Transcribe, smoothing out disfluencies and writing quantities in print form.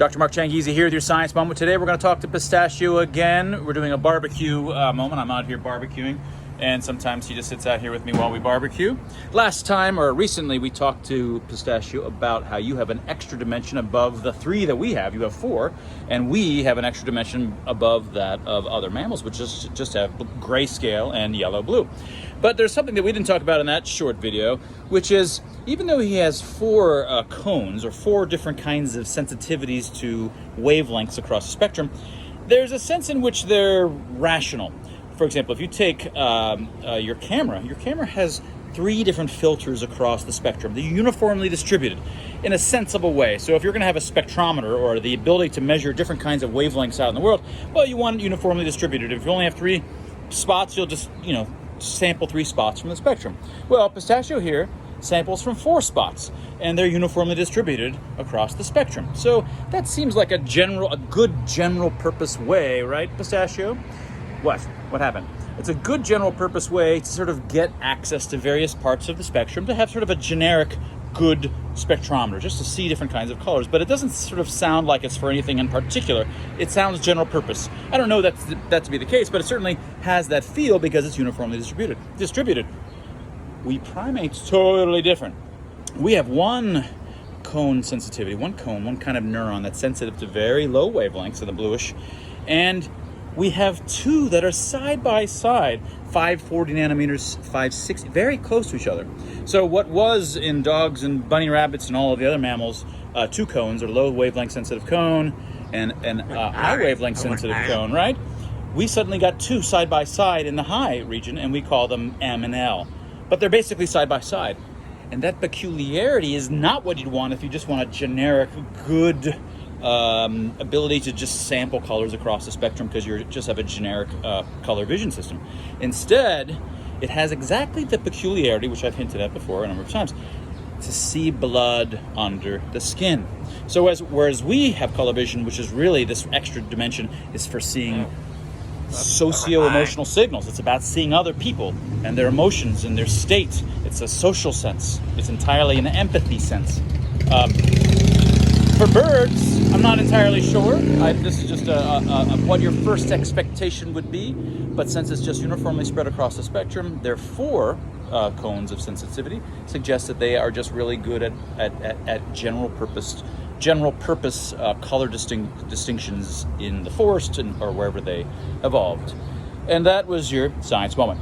Dr. Mark Changizi here with your Science Moment. Today we're going to talk to Pistachio again. We're doing a barbecue moment. I'm out here barbecuing, and sometimes he just sits out here with me while we barbecue. Last time, or recently, we talked to Pistachio about how you have an extra dimension above the 3 that we have. You have 4, and we have an extra dimension above that of other mammals, which just have grayscale and yellow-blue. But there's something that we didn't talk about in that short video, which is even though he has 4 cones, or 4 different kinds of sensitivities to wavelengths across the spectrum, there's a sense in which they're rational. For example, if you take your camera has 3 different filters across the spectrum. They're uniformly distributed in a sensible way. So if you're going to have a spectrometer, or the ability to measure different kinds of wavelengths out in the world, well, you want it uniformly distributed. If you only have 3 spots, you'll just, sample 3 spots from the spectrum. Well, Pistachio here samples from 4 spots, and they're uniformly distributed across the spectrum. So that seems like a good general purpose way, right, Pistachio? What happened? It's a good general purpose way to sort of get access to various parts of the spectrum, to have sort of a generic good spectrometer, just to see different kinds of colors. But it doesn't sort of sound like it's for anything in particular. It sounds general purpose. I don't know that to be the case, but it certainly has that feel because it's uniformly distributed. We primates, totally different. We have one cone sensitivity, one kind of neuron that's sensitive to very low wavelengths of the bluish, and we have 2 that are side by side, 540 nanometers, 560, very close to each other. So what was in dogs and bunny rabbits and all of the other mammals, 2 cones, or low wavelength sensitive cone and high wavelength sensitive cone, right? We suddenly got 2 side by side in the high region, and we call them M and L. But they're basically side by side. And that peculiarity is not what you'd want if you just want a generic, good ability to just sample colors across the spectrum because you just have a generic color vision system. Instead, it has exactly the peculiarity, which I've hinted at before a number of times, to see blood under the skin. So whereas we have color vision, which is really this extra dimension, is for seeing socio-emotional signals. It's about seeing other people and their emotions and their state. It's a social sense. It's entirely an empathy sense. For birds, I'm not entirely sure. This is just what your first expectation would be, but since it's just uniformly spread across the spectrum, their 4 cones of sensitivity suggest that they are just really good at general purpose color distinctions in the forest or wherever they evolved. And that was your Science Moment.